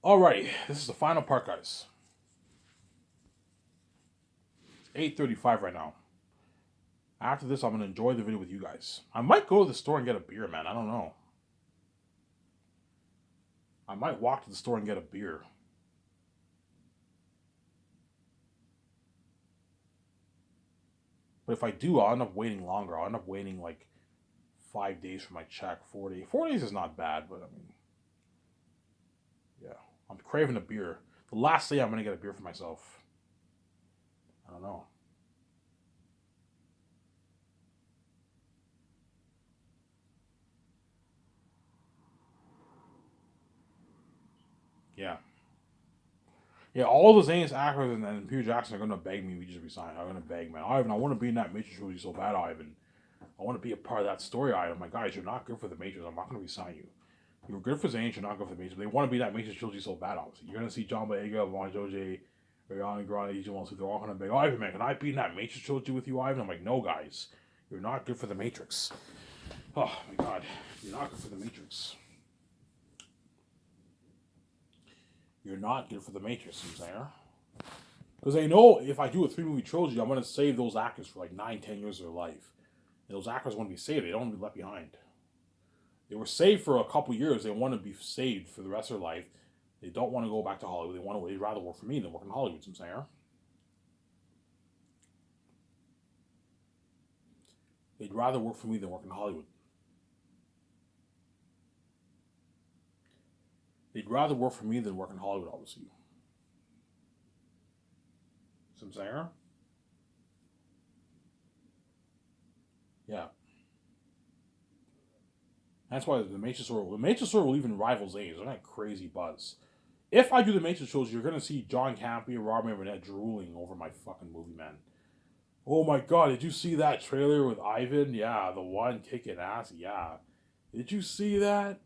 Alrighty, this is the final part, guys. It's 8:35 right now. After this, I'm gonna enjoy the video with you guys. I might go to the store and get a beer, man. I don't know. I might walk to the store and get a beer. But if I do, I'll end up waiting longer. I'll end up waiting like 5 days for my check. 4 days. 4 days is not bad, but I mean, yeah. I'm craving a beer. The last day I'm gonna get a beer for myself. I don't know. Yeah. Yeah, all the Zane's actors and Peter Jackson are gonna beg me we just resign. I'm gonna beg, man. Ivan, I want to be in that Matrix movie so bad, Ivan. I want to be a part of that story, Ivan. My guys, you're not good for the Matrix. I'm not gonna resign you. You were good for Zane, you're not good for the Matrix. They want to be that Matrix trilogy so bad, obviously. You're gonna see John Boyega, Vaughn Joje, Ariana Grande, Agent One, they're all gonna beg, Ivan, man, can I be in that Matrix trilogy with you, Ivan? I'm like, no, guys, you're not good for the Matrix. Oh my god, you're not good for the Matrix. You're not good for the Matrix, I'm saying. Because they know if I do a 3 movie trilogy, I'm going to save those actors for like 9, 10 years of their life. And those actors want to be saved. They don't want to be left behind. They were saved for a couple years. They want to be saved for the rest of their life. They don't want to go back to Hollywood. They want to. They'd rather work for me than work in Hollywood. I'm saying. They'd rather work for me than work in Hollywood. They'd rather work for me than work in Hollywood. Obviously. So I'm saying. Yeah. That's why the Matrix Sword will even rival Zane's. They're not crazy buzz. If I do the Matrix shows, you're gonna see John Campea and Robert Burnett drooling over my fucking movie, man. Oh my god, did you see that trailer with Ivan? Yeah, the one kicking ass. Yeah. Did you see that?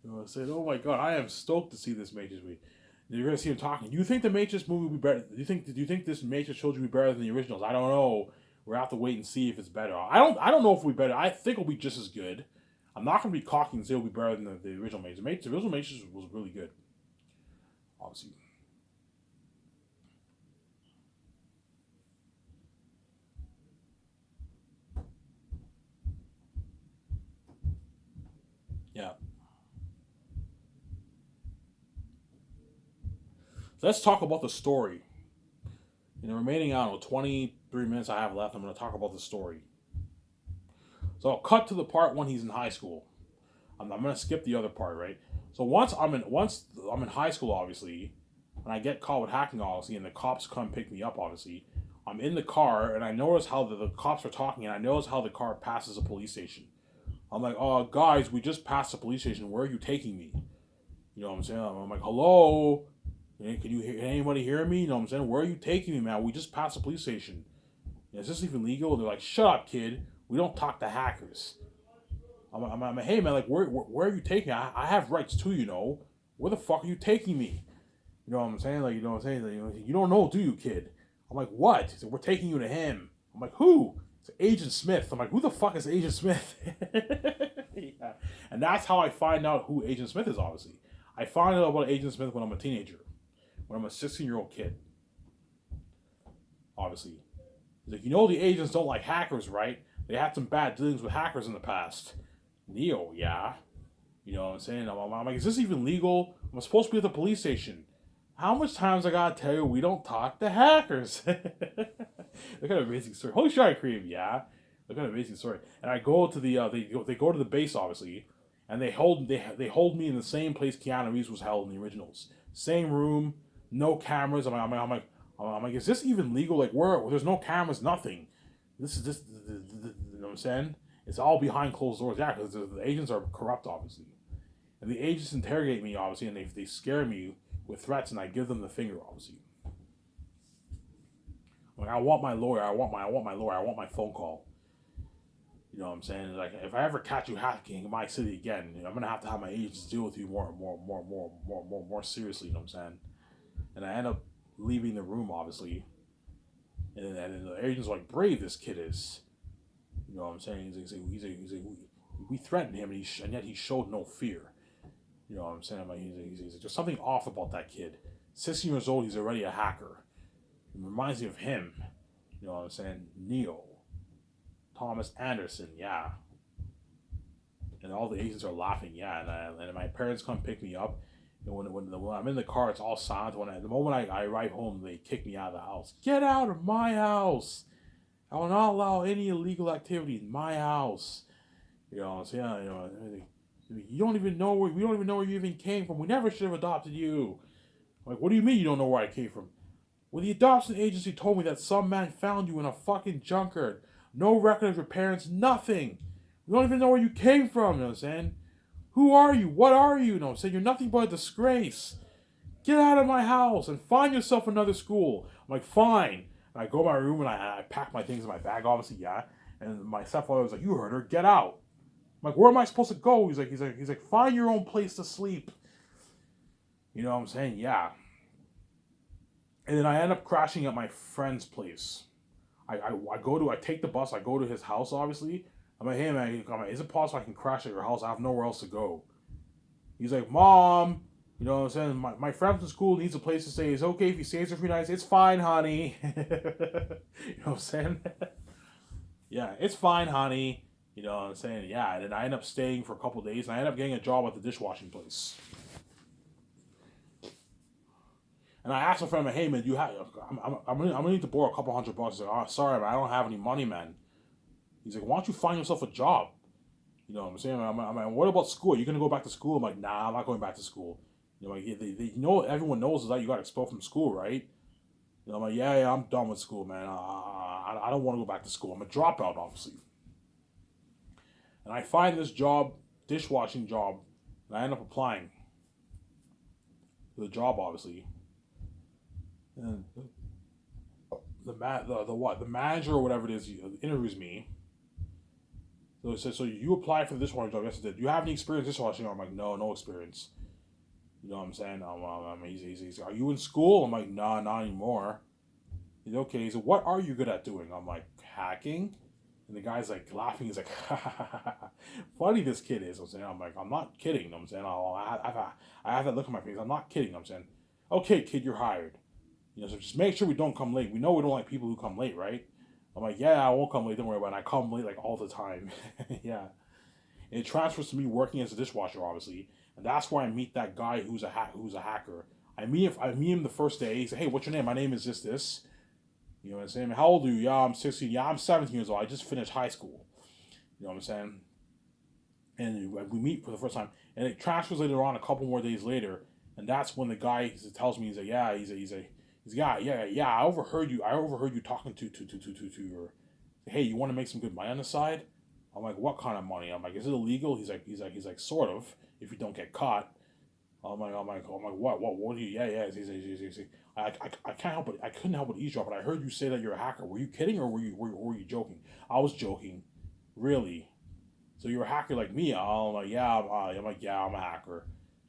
You know, I said, oh my god, I am stoked to see this Matrix movie. You're gonna see him talking. Do you think the Matrix movie will be better? Do you think this Matrix trilogy will be better than the originals? I don't know. We'll have to wait and see if it's better. I don't know if it'll be better. I think it'll be just as good. I'm not gonna be cocky and say it'll be better than the original Matrix. The original Matrix was really good. Obviously. Yeah. So let's talk about the story. In the remaining, I don't know, 23 minutes I have left, I'm going to talk about the story. So I'll cut to the part when he's in high school. I'm going to skip the other part, right? So once I'm in high school, obviously, and I get caught with hacking, obviously, and the cops come pick me up, obviously, I'm in the car, and I notice how the cops are talking, and I notice how the car passes a police station. I'm like, oh, guys, we just passed a police station. Where are you taking me? You know what I'm saying? I'm like, hello? Can you hear anybody hear me? You know what I'm saying? Where are you taking me, man? We just passed a police station. Is this even legal? And they're like, shut up, kid. We don't talk to hackers. I'm like, hey, man, like, where are you taking me? I have rights too, you know. Where the fuck are you taking me? You know what I'm saying? Like, you know what I'm saying? Like, you don't know, do you, kid? I'm like, what? He said, we're taking you to him. I'm like, who? It's Agent Smith. I'm like, who the fuck is Agent Smith? Yeah. And that's how I find out who Agent Smith is, obviously. I find out about Agent Smith when I'm a teenager, when I'm a 16-year-old kid, obviously. He's like, you know, the agents don't like hackers, right? They had some bad dealings with hackers in the past. Neo, yeah. You know what I'm saying? I'm like, is this even legal? I'm supposed to be at the police station. How much times I gotta tell you we don't talk to hackers? Look at an amazing story. Holy shit, I cream, yeah. Look at an amazing story. And I go to the they go to the base, obviously, and they hold me in the same place Keanu Reeves was held in the originals. Same room, no cameras. I'm like, is this even legal? Like, where there's no cameras, nothing. This is this. You know what I'm saying? It's all behind closed doors. Yeah, because the agents are corrupt, obviously, and the agents interrogate me, obviously, and they scare me with threats, and I give them the finger, obviously. Like, I want my lawyer. I want my lawyer. I want my phone call. You know what I'm saying? Like, if I ever catch you hacking in my city again, I'm gonna have my agents deal with you more seriously. You know what I'm saying? And I end up leaving the room, obviously, and the agent's like, brave this kid is. You know what I'm saying? We threatened him, and yet he showed no fear. You know what I'm saying? I'm like, there's something off about that kid. 16 years old, he's already a hacker. It reminds me of him. You know what I'm saying? Neo. Thomas Anderson, yeah. And all the agents are laughing, yeah. And my parents come pick me up. And when I'm in the car, it's all silent. The moment I arrive home, they kick me out of the house. Get out of my house! I will not allow any illegal activity in my house. You know, so yeah, you don't even know where we don't even know where you even came from. We never should have adopted you. I'm like, what do you mean you don't know where I came from? Well, the adoption agency told me that some man found you in a fucking junkyard. No record of your parents, nothing. We don't even know where you came from, you know what I'm saying? Who are you? What are you? You know what I'm saying? You're nothing but a disgrace. Get out of my house and find yourself another school. I'm like, fine. And I go to my room and I pack my things in my bag, obviously, yeah. And my stepfather was like, you heard her, get out. I'm like, where am I supposed to go? He's like, find your own place to sleep. You know what I'm saying? Yeah. And then I end up crashing at my friend's place. I take the bus, I go to his house, obviously. I'm like, hey man, is it possible I can crash at your house? I have nowhere else to go. He's like, Mom, you know what I'm saying? My friend from school needs a place to stay. It's okay if he stays for a few nights. It's fine, honey. You know what I'm saying? Yeah, it's fine, honey. You know what I'm saying? Yeah, and then I end up staying for a couple of days, and I end up getting a job at the dishwashing place. And I asked my friend, hey man, I'm gonna need to borrow a couple $100. He's like, oh, sorry, man, I don't have any money, man. He's like, why don't you find yourself a job? You know what I'm saying? I'm like, what about school? Are you gonna go back to school? I'm like, nah, I'm not going back to school. You know, like, you know, everyone knows is that you got expelled from school, right? You know, I'm like, yeah, I'm done with school, man. I don't want to go back to school. I'm a dropout, obviously. And I find this job, dishwashing job, and I end up applying for the job, obviously. And the manager or whatever it is interviews me. So it says, so you applied for the dishwashing job? Yes, I did. Do you have any experience dishwashing? I'm like, no experience. You know what I'm saying? He's are you in school? I'm like, nah, not anymore. He's okay. He's like, what are you good at doing? I'm like, hacking. And the guy's like laughing. He's like, funny this kid is. I'm saying, I'm like, I'm not kidding. You know what I'm saying, I have that look on my face. I'm not kidding. You know what I'm saying, okay, kid, you're hired. You know, so just make sure we don't come late. We know we don't like people who come late, right? I'm like, yeah, I won't come late. Don't worry about it. I come late like all the time. Yeah. And it transfers to me working as a dishwasher, obviously, and that's where I meet that guy who's a hacker. I meet him the first day. He said, "Hey, what's your name? My name is this." You know what I'm saying? How old are you? Yeah, I'm 16. Yeah, I'm 17 years old. I just finished high school. You know what I'm saying? And we meet for the first time, and it transfers later on a couple more days later, and that's when the guy tells me, he's like, yeah, yeah. I overheard you talking to your. Hey, you want to make some good money on the side? I'm like, what kind of money? I'm like, is it illegal? He's like, sort of. If you don't get caught. What do you? Yeah. I can't help it. I couldn't help but eavesdrop. But I heard you say that you're a hacker. Were you kidding or were you joking? I was joking. Really? So you're a hacker like me? I'm like, yeah. I'm a hacker.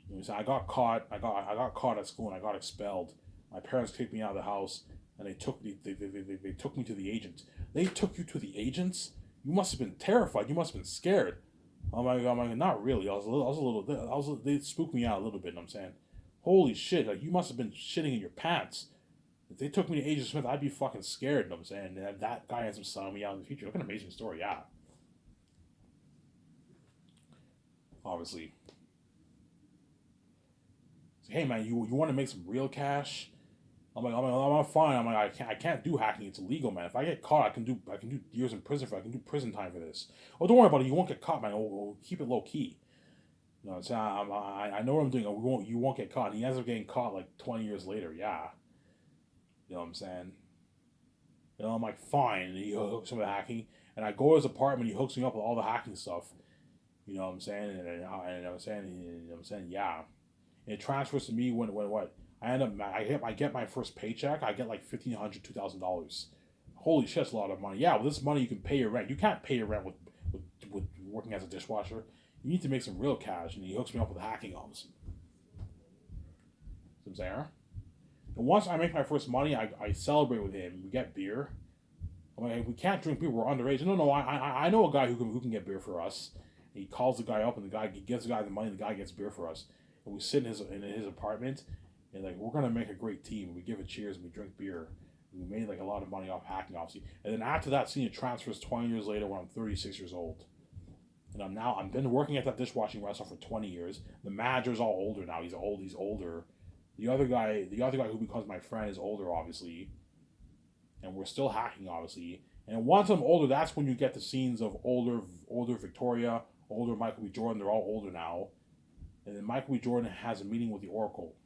You know, so I got caught. I got caught at school and I got expelled. My parents kicked me out of the house and they took they took me to the agents. They took you to the agents? You must have been terrified. You must have been scared. I'm like, not really. They spooked me out a little bit. You know what I'm saying, holy shit! Like you must have been shitting in your pants. If they took me to Agent Smith, I'd be fucking scared. You know what I'm saying, and that guy ends up selling me out in the future. Look an amazing story, yeah. Obviously, so, hey man, you want to make some real cash? I'm fine. I can't do hacking. It's illegal, man. If I get caught, I can do years in prison for. I can do prison time for this. Oh, don't worry about it. You won't get caught, man. We'll keep it low key. You know, so I know what I'm doing. You won't get caught. And he ends up getting caught like 20 years later. Yeah, you know what I'm saying. You know, I'm like fine. And he hooks me with hacking, and I go to his apartment. He hooks me up with all the hacking stuff. You know what I'm saying, I'm saying, yeah. And it transfers to me when what I get my first paycheck. I get like $1,500, $2,000. Holy shit, that's a lot of money. Yeah, with this money you can pay your rent. You can't pay your rent with working as a dishwasher. You need to make some real cash, and he hooks me up with hacking, obviously. See what I'm saying? And once I make my first money, I celebrate with him. We get beer. I'm like, we can't drink beer. We're underage. No, I know a guy who can get beer for us. And he calls the guy up, and the guy gives the guy the money. And the guy gets beer for us. and we sit in his apartment, and like we're gonna make a great team. And we give it cheers and we drink beer. And we made like a lot of money off hacking, obviously. And then after that, senior transfers 20 years later when I'm 36 years old. And I've been working at that dishwashing restaurant for 20 years. The manager's all older now. He's older. The other guy who becomes my friend is older, obviously. And we're still hacking, obviously. And once I'm older, that's when you get the scenes of older Victoria, older Michael B. Jordan. They're all older now. And then Michael B. Jordan has a meeting with the Oracle.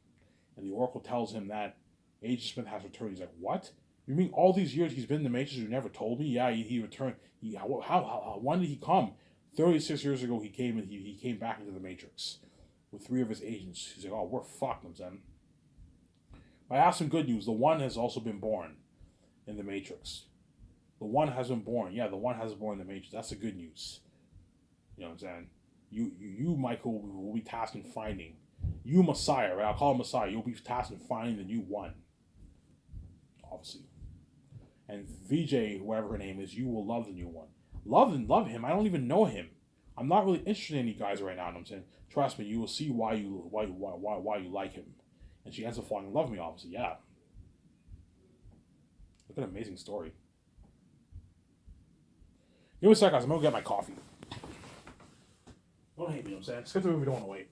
And the Oracle tells him that Agent Smith has returned. He's like, what? You mean all these years he's been in the Matrix? You never told me. Yeah, he returned. When did he come? 36 years ago he came and he came back into the Matrix with 3 of his agents. He's like, oh, we're fucked, I'm saying. I have some good news. The One has also been born in the Matrix. The One has been born. Yeah, the One has been born in the Matrix. That's the good news. You know what I'm saying? You Michael, will be tasked in finding. You Messiah, right? I'll call him Messiah. You'll be tasked in finding the new One. Obviously. And VJ, whatever her name is, you will love the new One. Love him. I don't even know him. I'm not really interested in any guys right now. You know what I'm saying, trust me, you will see why you like him. And she ends up falling in love with me, obviously. Yeah. Look at an amazing story. Give me a second, guys. I'm gonna get my coffee. Don't hate me, you know what I'm saying? Skip the movie, don't want to wait.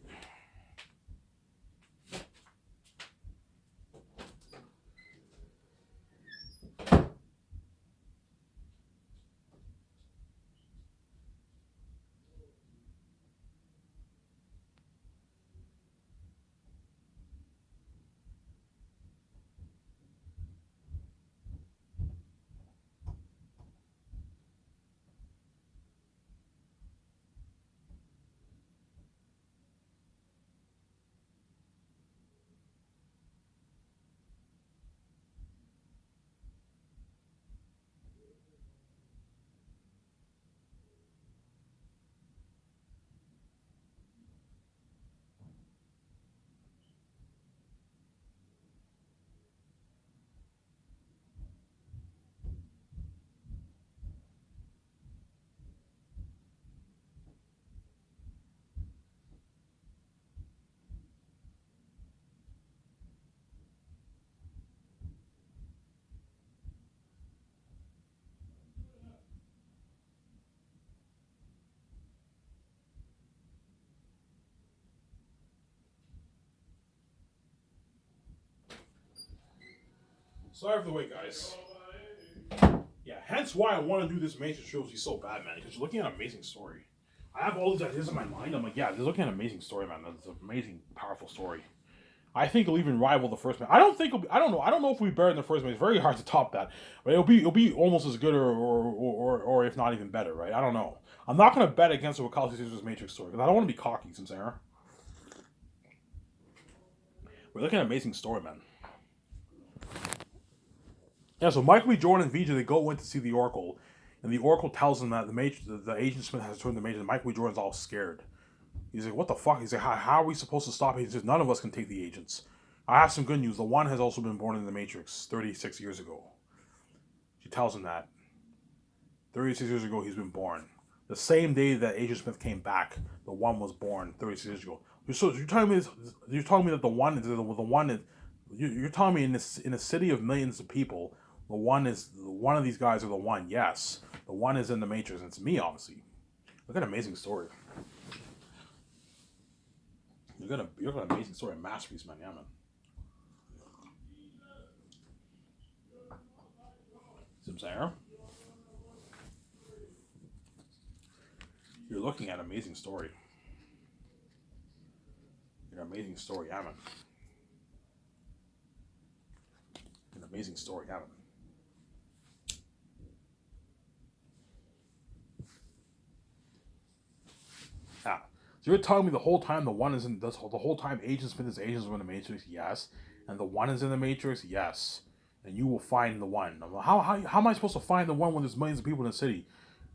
Sorry for the wait, guys. Yeah, hence why I want to do this Matrix trilogy so bad, man. Because you're looking at an amazing story. I have all these ideas in my mind. I'm like, yeah, they're looking at an amazing story, man. That's an amazing, powerful story. I think it'll even rival the first man. I don't think it'll be, I don't know. I don't know if we better than the first man. It's very hard to top that. But it'll be almost as good or if not even better, right? I don't know. I'm not gonna bet against the Wachowski Sisters Matrix story because I don't want to be cocky, sincere. We're looking at an amazing story, man. Yeah, so Michael B. Jordan and VJ, they go in to see the Oracle, and the Oracle tells them that the Agent Smith has returned the Matrix, and Michael B. Jordan's all scared. He's like, what the fuck? He's like, how are we supposed to stop it? He says, none of us can take the agents. I have some good news. The One has also been born in the Matrix 36 years ago. She tells him that. 36 years ago, he's been born. The same day that Agent Smith came back, the One was born 36 years ago. So you're telling me that the One is you're telling me in a city of millions of people, one of these guys are the One. Yes, the One is in the Matrix, and it's me, obviously. Look at an amazing story. You're an amazing story, a masterpiece, man. Yeah, man. Sim Sarah, you're looking at an amazing story. You're an amazing story, yeah, man. An amazing story, yeah, man. Yeah. So you're telling me the whole time the One is in this the whole time Agent Smith is agents in the Matrix, yes, and the One is in the Matrix, yes, and you will find the One. How am I supposed to find the One when there's millions of people in the city?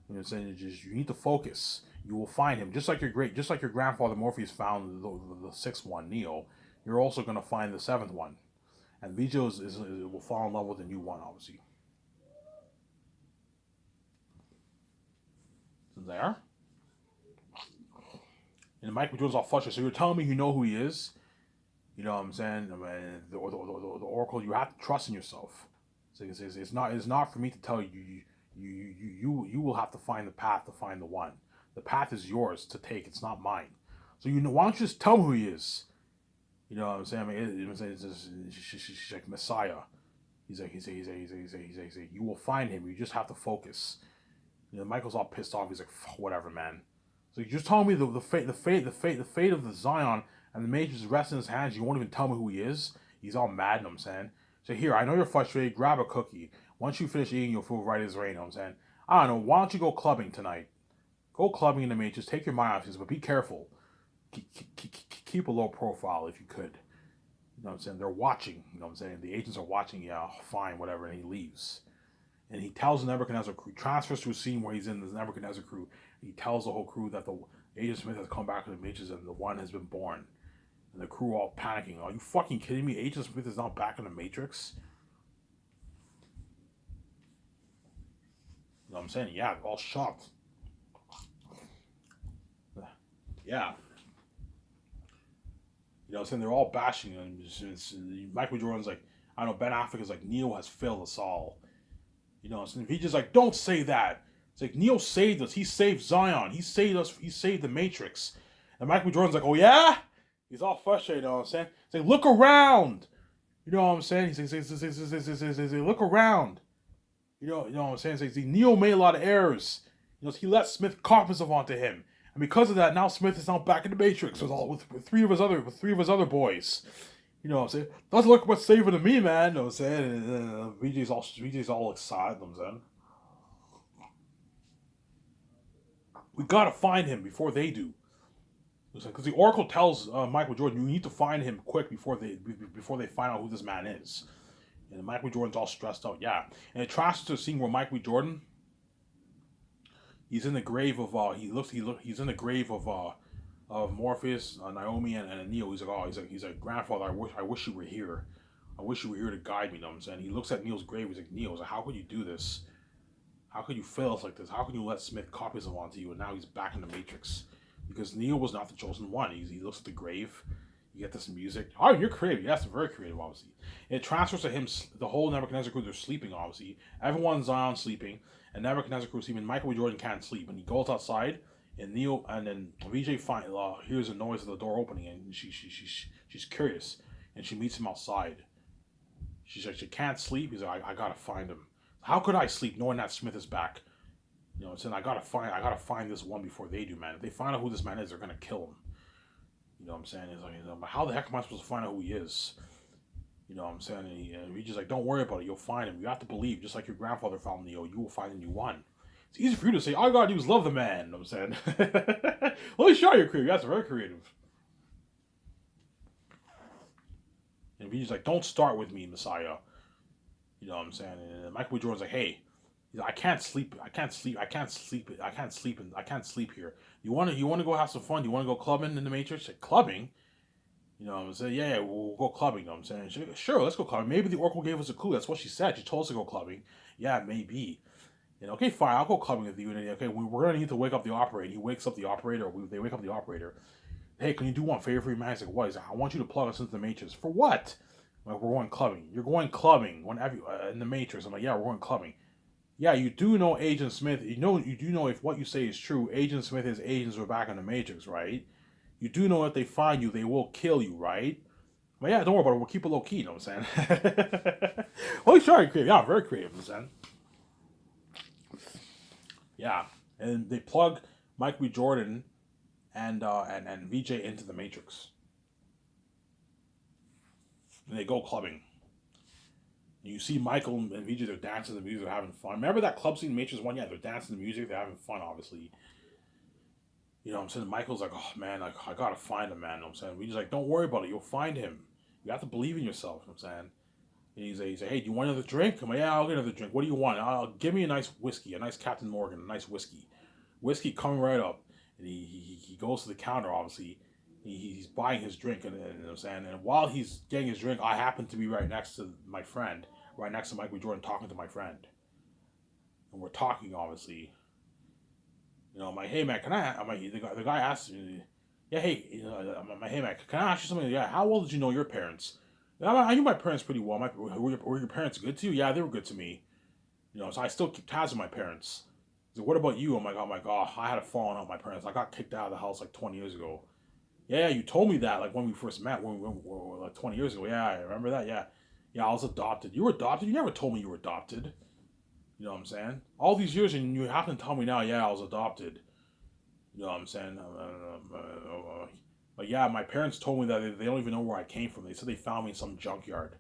You know what I'm saying? You need to focus. You will find him, just like your grandfather Morpheus found the sixth one, Neo. You're also gonna find the seventh one, and Vijay will fall in love with the new One, obviously. So there. And Michael Jordan's all frustrated. So you're telling me you know who he is? You know what I'm saying? I mean, the Oracle, you have to trust in yourself. So it's not for me to tell you. You will have to find the path to find the one. The path is yours to take. It's not mine. So why don't you just tell me who he is? You know what I'm saying? I mean, she's like Messiah. He's like, you will find him. You just have to focus. You know, Michael's all pissed off. He's like, whatever, man. So you just told me the fate of the Zion and the Matrix rests in his hands. You won't even tell me who he is. He's all mad. You know what I'm saying. So here, I know you're frustrated. Grab a cookie. Once you finish eating, you'll feel right as rain. You know what I'm saying. I don't know. Why don't you go clubbing tonight? Go clubbing in the Matrix. Take your mind off things, but be careful. Keep a low profile if you could. You know what I'm saying? They're watching. You know what I'm saying? The agents are watching. Yeah, fine, whatever. And he leaves. And he tells the Nebuchadnezzar crew, transfers to a scene where he's in the Nebuchadnezzar crew. He tells the whole crew that the Agent Smith has come back to the Matrix and the one has been born. And the crew all panicking. Are you fucking kidding me? Agent Smith is not back in the Matrix? You know what I'm saying? Yeah, all shocked. Yeah. You know what I'm saying? They're all bashing him. Michael Jordan's like, I don't know, Ben Affleck is like, Neo has failed us all. You know, so he's just like, don't say that. It's like, Neo saved us. He saved Zion. He saved us. He saved the Matrix. And Michael Jordan's like, oh yeah? He's all frustrated, you know what I'm saying? He's like, look around. You know what I'm saying? He's like, look around. You know what I'm saying? He's like, Neo made a lot of errors. You know, he let Smith Carpenter onto him. And because of that, now Smith is now back in the Matrix with three of his other boys. You know what I'm saying? Doesn't look much safer to me, man. You know what I'm saying? And VJ's all excited. You know what I'm saying? We gotta find him before they do. Because the Oracle tells Michael Jordan, you need to find him quick before they find out who this man is. And Michael Jordan's all stressed out. Yeah, and it transfers to a scene where Michael Jordan, he's in the grave of he's in the grave of Morpheus, Naomi, and Neo. He's like grandfather. I wish you were here. I wish you were here to guide me. You know what I'm saying? He looks at Neo's grave. He's like, Neo, like, how could you do this? How could you fail us like this? How could you let Smith copy him onto you and now he's back in the Matrix? Because Neo was not the chosen one. He looks at the grave. You get this music. Oh, you're creative. Yes, very creative, obviously. It transfers to him. The whole Nebuchadnezzar crew, they're sleeping, obviously. Everyone's on sleeping. And Nebuchadnezzar crew sleeping. Michael Jordan can't sleep. And he goes outside. And Neo and then VJ hears a noise of the door opening. And she's curious. And she meets him outside. She's like, she can't sleep. He's like, I gotta find him. How could I sleep knowing that Smith is back? You know, saying I gotta find this one before they do, man. If they find out who this man is, they're gonna kill him. You know what I'm saying? He's like, how the heck am I supposed to find out who he is? You know what I'm saying? And he's just like, don't worry about it. You'll find him. You have to believe, just like your grandfather found Neo. You will find a new one. It's easy for you to say, all you gotta do is love the man. You know what I'm saying? Let me show you creative. That's very creative. And he's like, don't start with me, Messiah. You know what I'm saying? And Michael B. Jordan's like, hey, I can't sleep. I can't sleep here. You want to go have some fun? You want to go clubbing in the Matrix? Like, clubbing? You know what I'm saying? Yeah, we'll go clubbing. You know what I'm saying? Sure, let's go clubbing. Maybe the Oracle gave us a clue. That's what she said. She told us to go clubbing. Yeah, maybe. And okay, fine, I'll go clubbing with you. And okay, we're gonna need to wake up the operator. He wakes up the operator. Or they wake up the operator. Hey, can you do one favor for me, man? He's like, what? He's like, I want you to plug us into the Matrix. For what? Like, we're going clubbing. You're going clubbing in the Matrix. I'm like, yeah, we're going clubbing. Yeah, you do know Agent Smith. You do know if what you say is true. Agent Smith and his agents were back in the Matrix, right? You do know if they find you, they will kill you, right? But yeah, don't worry about it. We'll keep it low key. You know what I'm saying? Well, he's very creative. Yeah, very creative. You know what I'm saying? Yeah, and they plug Mike B. Jordan and VJ into the Matrix, and they go clubbing. You see Michael and VJ, they're dancing to the music, they're having fun. Remember that club scene in Matrix 1? Yeah, they're dancing to the music, they're having fun, obviously. You know what I'm saying? Michael's like, oh man, like, I gotta find him, man. You know what I'm saying? VJ's like, don't worry about it, you'll find him. You have to believe in yourself, you know what I'm saying? And he's like, hey, do you want another drink? I'm like, yeah, I'll get another drink. What do you want? Give me a nice whiskey, a nice Captain Morgan, a nice whiskey. Whiskey coming right up. And he goes to the counter, obviously. He's buying his drink, and you know what I'm saying? And while he's getting his drink, I happen to be right next to my friend, right next to Michael Jordan, talking to my friend. And we're talking, obviously. You know, I'm like, hey man, can I? I'm like, the guy asked me, Yeah, hey, hey, man, can I ask you something? Yeah, how well did you know your parents? Yeah, I knew my parents pretty well. Were your parents good to you? Yeah, they were good to me. So I still keep tabs with my parents. So what about you? I'm like, oh, I had a falling out with my parents. I got kicked out of the house like 20 years ago. Yeah, you told me that like when we first met, like 20 years ago. Yeah, I remember that. Yeah, yeah, I was adopted. You were adopted. You never told me you were adopted. You know what I'm saying? All these years, and you happen to tell me now, yeah, I was adopted. You know what I'm saying? But yeah, my parents told me that they don't even know where I came from. They said they found me in some junkyard.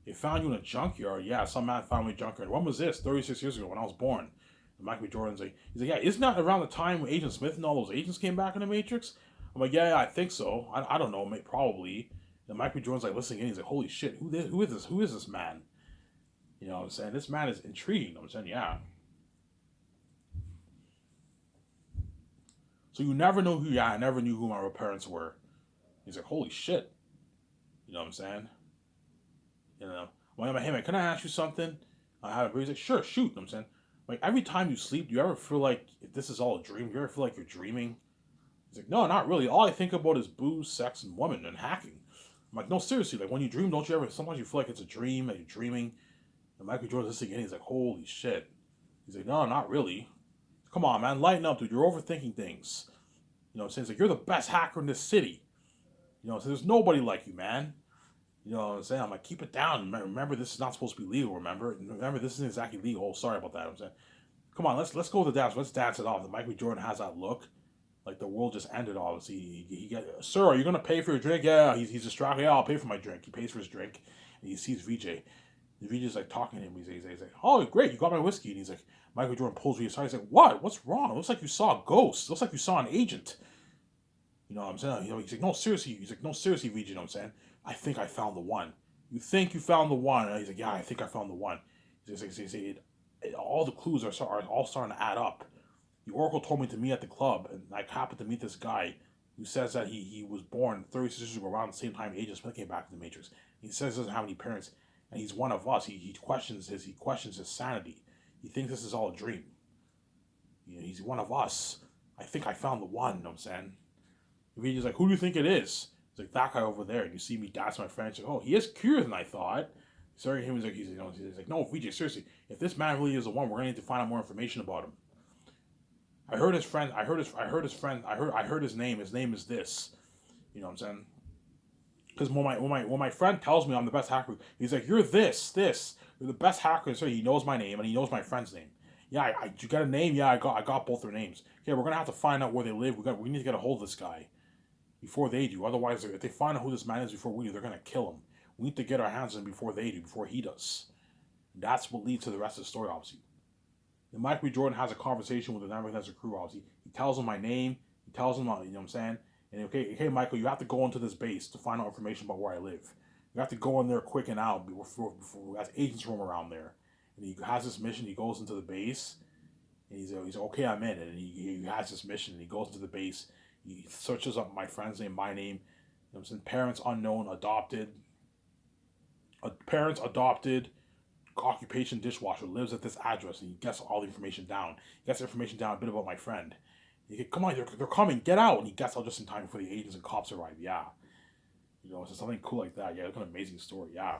They found you in a junkyard? Yeah, some man found me in a junkyard. When was this? 36 years ago when I was born. And Michael B. Jordan's like, he's like, yeah, isn't that around the time when Agent Smith and all those agents came back in the Matrix? I'm like, yeah, I think so. I don't know, probably. And Michael B. Jordan's like listening in. He's like, holy shit, who is this? Who is this man? You know what I'm saying? This man is intriguing. I'm saying, yeah. So you never know who, yeah, I never knew who my real parents were. He's like, holy shit. You know what I'm saying? You know, well, I'm like, hey man, can I ask you something? I had a breeze. Like, sure, shoot. You know what I'm saying, like every time you sleep, do you ever feel like this is all a dream? Do you ever feel like you're dreaming? He's like, no, not really. All I think about is booze, sex, and women and hacking. I'm like, no, seriously. Like when you dream, don't you ever? Sometimes you feel like it's a dream that you're dreaming. And Michael Jordan's listening again. He's like, holy shit. He's like, no, not really. Come on, man, lighten up, dude. You're overthinking things. You know what I'm saying? He's like, you're the best hacker in this city. So there's nobody like you, man. You know what I'm saying? I'm like, keep it down. Remember, this is not supposed to be legal. Remember, this isn't exactly legal. Oh, sorry about that. I'm saying, come on, let's go to the dance. Let's dance it off. The Michael Jordan has that look, like the world just ended. Obviously, he got, sir, are you gonna pay for your drink? Yeah, he's distracted. Yeah, I'll pay for my drink. He pays for his drink, and he sees VJ. The VJ's like talking to him. He's like, oh, great, you got my whiskey. And he's like, Michael Jordan pulls me aside. He's like, what? What's wrong? It looks like you saw a ghost. It looks like you saw an agent. You know what I'm saying? He's like, no, seriously. He's like, no, seriously, VJ. You know what I'm saying? I think I found the one. You think you found the one? And he's like, yeah, I think I found the one. All the clues are all starting to add up. The Oracle told me to meet at the club, and I happened to meet this guy who says that he was born 36 years ago around the same time Agent Smith came back to the Matrix. He says he doesn't have any parents, and he's one of us. He questions his sanity. He thinks this is all a dream. He's one of us. I think I found the one. You know what I'm saying? He's like, who do you think it is? It's like that guy over there. And you see me dance my friend. Like, oh, he is curious than I thought. Sorry, he was like, he's like, no, VJ, seriously, if this man really is the one, we're gonna need to find out more information about him. I heard his friend. I heard his name. His name is this. You know what I'm saying? Because when my friend tells me I'm the best hacker, he's like, you're this. You're the best hacker. So he knows my name and he knows my friend's name. Yeah, you got a name? Yeah, I got both their names. Okay, we're gonna have to find out where they live. We need to get a hold of this guy before they do. Otherwise, if they find out who this man is before we do, they're gonna kill him. We need to get our hands on him before they do, before he does. And that's what leads to the rest of the story, obviously. And Michael B. Jordan has a conversation with the Nebuchadnezzar crew, obviously. He tells them my name. He tells them, you know what I'm saying? And okay, Michael, you have to go into this base to find out information about where I live. You have to go in there quick and out before as agents roam around there. And he has this mission. He goes into the base, and he's okay, I'm in it. And he has this mission, and he goes into the base. He searches up my friend's name, my name. You know what I'm saying? Parents adopted, occupation dishwasher, lives at this address, and he gets all the information down. He gets information down a bit about my friend. He come on, they're coming, get out, and he gets out just in time before the agents and cops arrive. Yeah, it's something cool like that. Yeah, it's an amazing story. Yeah,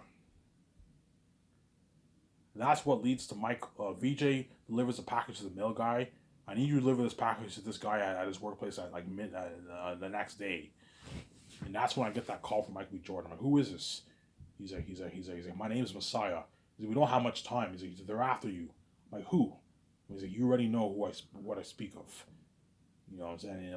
and that's what leads to Mike. VJ delivers a package to the mail guy. I need you to deliver this package to this guy at his workplace at like the next day. And that's when I get that call from Michael B. Jordan. I'm like, who is this? He's like, my name is Messiah. He's like, we don't have much time. He's like, they're after you. I'm like, who? He's like, you already know what I speak of. You know what I'm saying?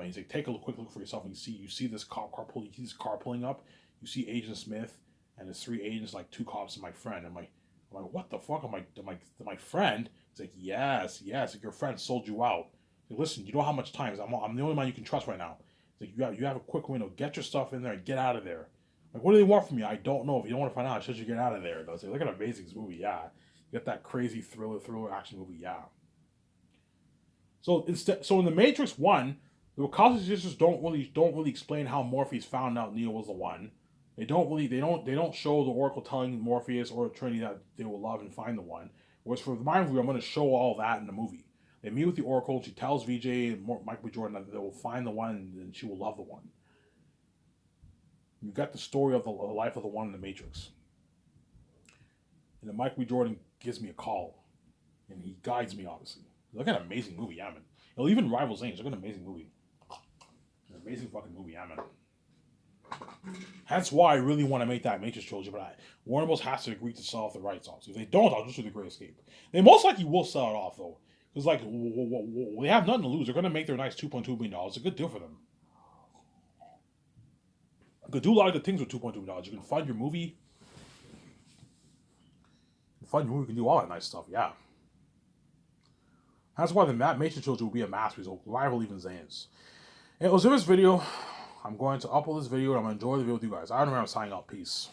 He's like, take a quick look for yourself, and you see this car pulling up. You see Agent Smith and his three agents, like two cops and my friend. I'm like, what the fuck? My friend? He's like, yes. Like, your friend sold you out. Like, listen, you know how much time? I'm the only man you can trust right now. He's like, you have a quick window. Get your stuff in there and get out of there. Like, what do they want from me? I don't know. If you don't want to find out, I should you get out of there. I was like, look at an amazing movie, yeah. You get that crazy thriller action movie, yeah. So in the Matrix 1, the Wachowski sisters don't really explain how Morpheus found out Neo was the one. They don't show the Oracle telling Morpheus or Trinity that they will love and find the one. Whereas for my movie, I'm going to show all that in the movie. They meet with the Oracle. She tells VJ and Michael B. Jordan that they will find the one and she will love the one. You got the story of the life of the one in the Matrix. And then Michael B. Jordan gives me a call. And he guides me, obviously. Look at an amazing movie, yeah, man. It'll even rival Zane's. Look at an amazing movie. An amazing fucking movie, yeah, man. That's why I really want to make that Matrix trilogy, but Warner Bros. Has to agree to sell off the rights on. So if they don't, I'll just do The Great Escape. They most likely will sell it off, though. Because, like, they have nothing to lose. They're going to make their nice $2.2 billion. It's a good deal for them. You could do a lot of good things with $2.2 billion. You can fund your movie. You can do all that nice stuff, yeah. That's why the Matrix trilogy will be a masterpiece. It'll rival even Zane's. It was in this video. I'm going to upload this video and I'm going to enjoy the video with you guys. I don't know, I'm signing out. Peace.